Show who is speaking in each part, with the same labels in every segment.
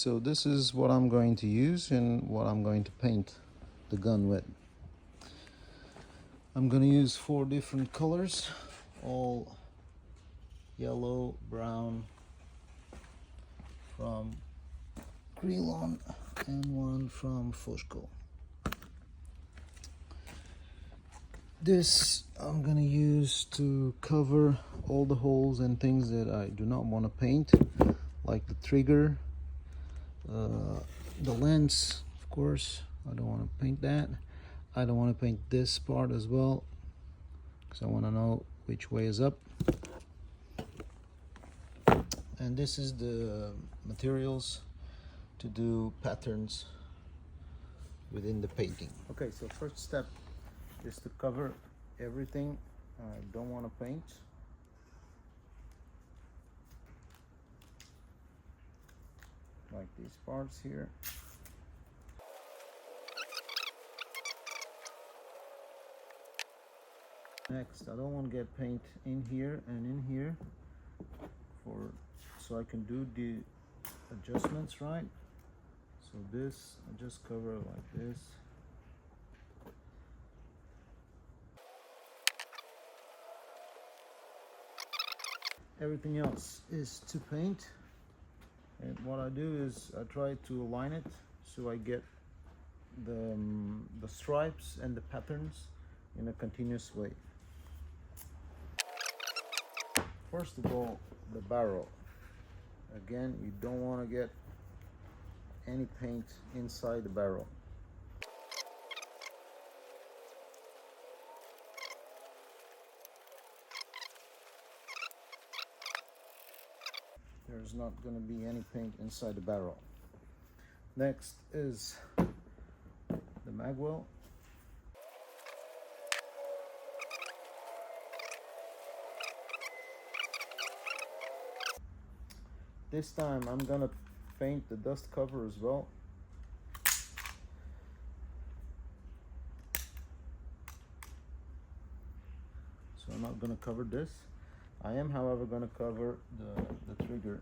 Speaker 1: So this is what I'm going to use and what I'm going to paint the gun with. I'm going to use 4 different colors, all yellow, brown from Krylon and one from Fosco. This I'm going to use to cover all the holes and things that I do not want to paint, like the trigger, the lens, of course. I don't want to paint that. I don't want to paint this part as well, because I want to know which way is up. And this is the materials to do patterns within the painting. Okay, so first step is to cover everything I don't want to paint. Like these parts here. Next, I don't want to get paint in here and in here so I can do the adjustments right. So this, I just cover like this. Everything else is to paint, and what I do is I try to align it so I get the stripes and the patterns in a continuous way. First of all, the barrel. Again, you don't want to get any paint inside the barrel. There's not going to be any paint inside the barrel. Next is the magwell. This time I'm gonna paint the dust cover as well. So I'm not gonna cover this. I am, however, gonna cover the trigger.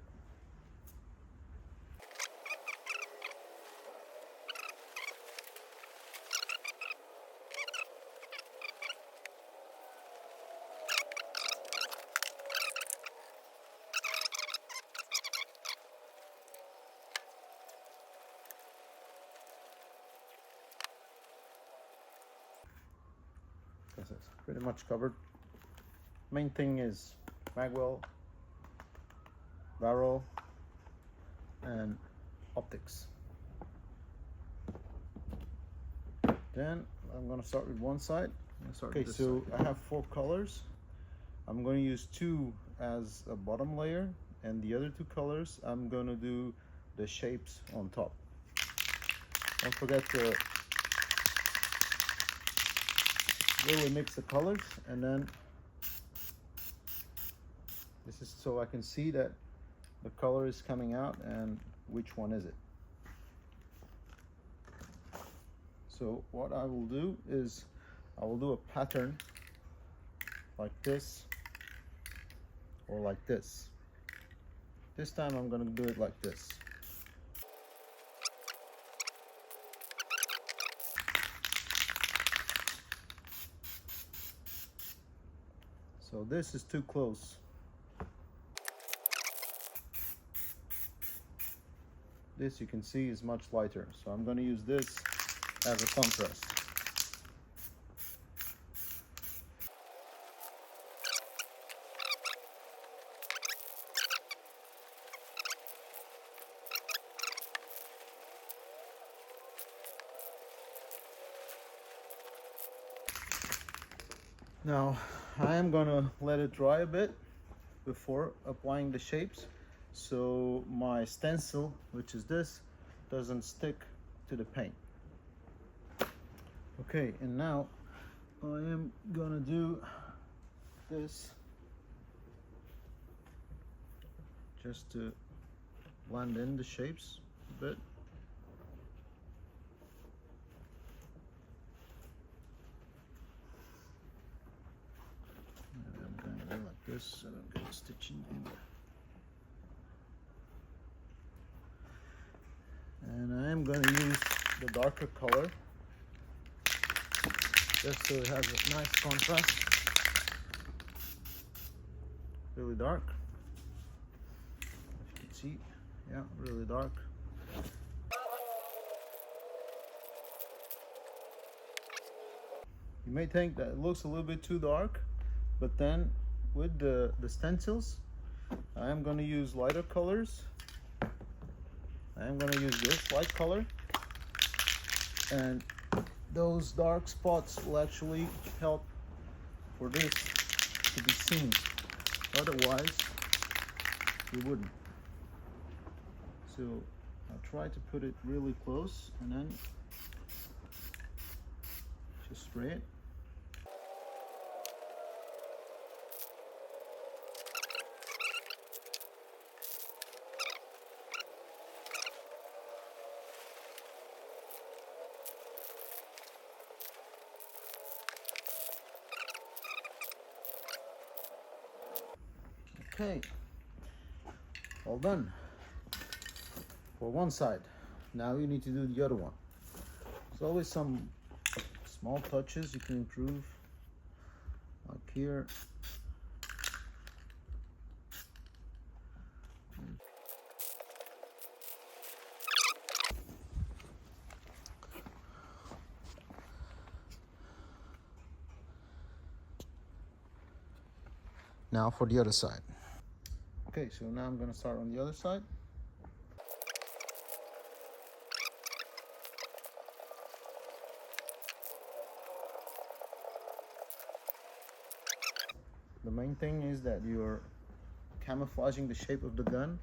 Speaker 1: This is pretty much covered. Main thing is magwell, barrel, and optics. Then I'm going to start with one side. Okay, so I have 4 colors. I'm going to use 2 as a bottom layer, and the other 2 colors I'm going to do the shapes on top. Don't forget to really mix the colors, and then this is so I can see that the color is coming out and which one is it. So what I will do is I will do a pattern like this or like this. This time I'm going to do it like this. So this is too close. This, you can see, is much lighter. So I'm going to use this as a contrast. Now, I am gonna let it dry a bit before applying the shapes, so my stencil, which is this, doesn't stick to the paint. Okay, and now I am gonna do this just to blend in the shapes a bit. This so I don't get stitching in. am going to use the darker color just so it has a nice contrast. Really dark. If you can see, yeah, really dark. You may think that it looks a little bit too dark, but then with the stencils, I am going to use lighter colors. I am going to use this light color, and those dark spots will actually help for this to be seen. Otherwise, you wouldn't. So I'll try to put it really close and then just spray it. Okay, all done for one side. Now you need to do the other one. There's always some small touches you can improve, like here. Now for the other side. Okay, so now I'm going to start on the other side. The main thing is that you're camouflaging the shape of the gun.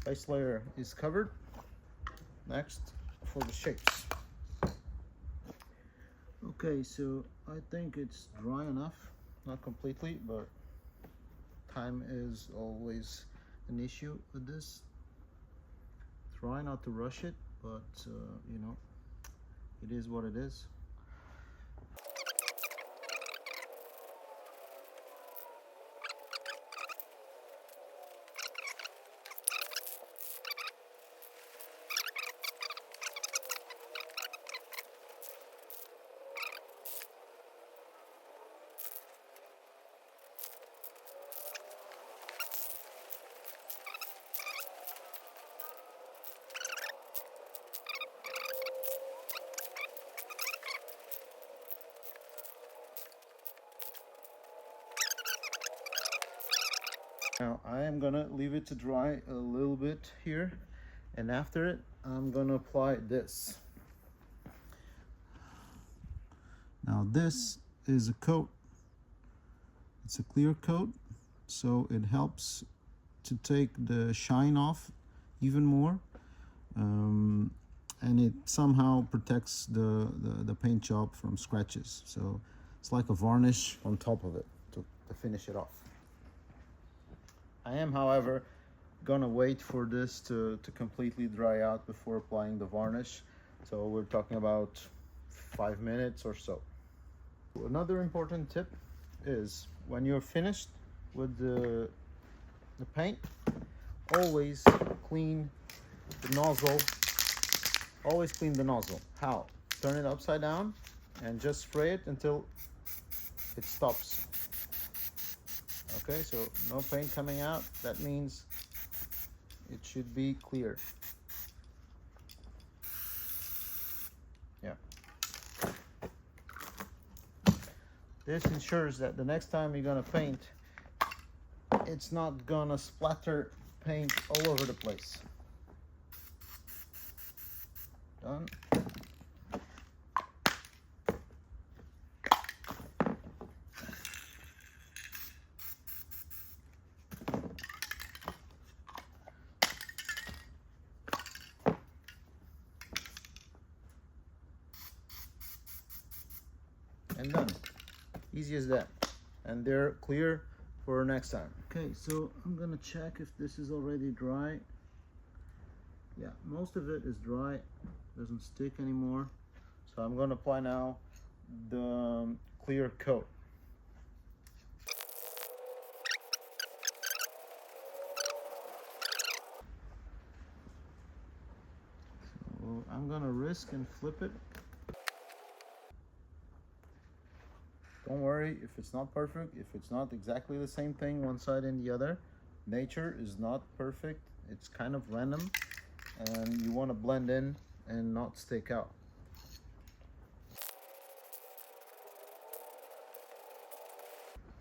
Speaker 1: Base layer is covered. Next, for the shapes. Okay, so I think it's dry enough, not completely, but time is always an issue with this. Try not to rush it, but you know, it is what it is. Now I am gonna leave it to dry a little bit here, and after it I'm gonna apply this. Now this is a coat. It's a clear coat, so it helps to take the shine off even more, and it somehow protects the paint job from scratches. So it's like a varnish on top of it to finish it off. I am, however, gonna wait for this to completely dry out before applying the varnish. So we're talking about 5 minutes or so. Another important tip is when you're finished with the paint, always clean the nozzle. Always clean the nozzle. How? Turn it upside down and just spray it until it stops. Okay, so no paint coming out. That means it should be clear. Yeah. This ensures that the next time you're gonna paint, it's not gonna splatter paint all over the place. Done. And done. Easy as that. And they're clear for next time. Okay, so I'm gonna check if this is already dry. Yeah, most of it is dry, doesn't stick anymore. So I'm gonna apply now the clear coat. I'm gonna risk and flip it. Don't worry if it's not perfect, if it's not exactly the same thing one side and the other. Nature is not perfect, it's kind of random, and you want to blend in and not stick out.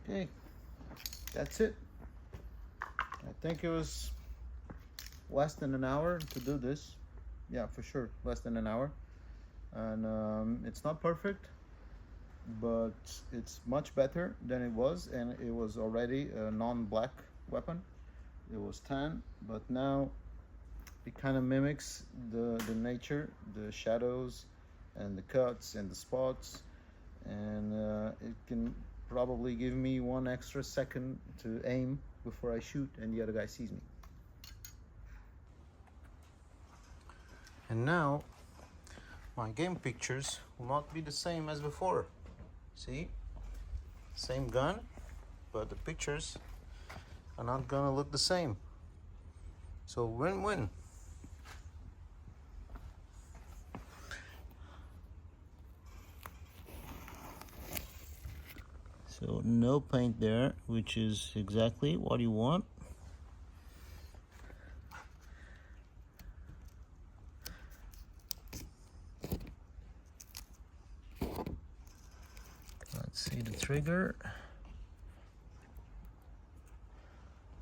Speaker 1: Okay, that's it. I think it was less than an hour to do this. Yeah, for sure, less than an hour. And it's not perfect, but it's much better than it was, and it was already a non-black weapon. It was tan, but now it kind of mimics the nature, the shadows and the cuts and the spots, and it can probably give me 1 extra second to aim before I shoot and the other guy sees me. And now my game pictures will not be the same as before. See, same gun, but the pictures are not gonna look the same. So win-win. So no paint there, which is exactly what you want. Let's see the trigger.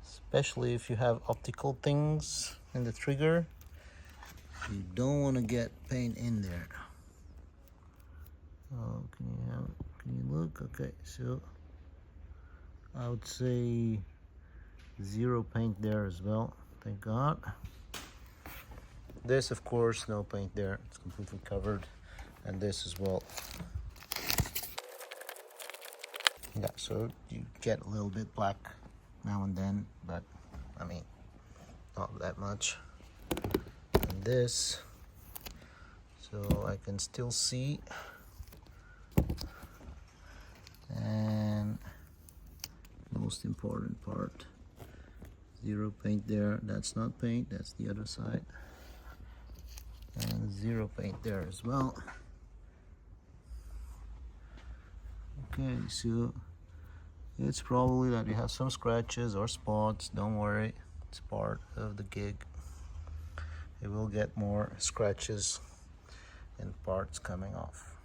Speaker 1: Especially if you have optical things in the trigger, you don't want to get paint in there. Oh, can you look? Okay, so I would say 0 paint there as well. Thank God. This, of course, no paint there. It's completely covered, and this as well. Yeah, so you get a little bit black now and then, but I mean, not that much. And this, so I can still see. And most important part, 0 paint there. That's not paint, that's the other side. And 0 paint there as well. Okay, so it's probably that you have some scratches or spots. Don't worry, it's part of the gig. It will get more scratches and parts coming off.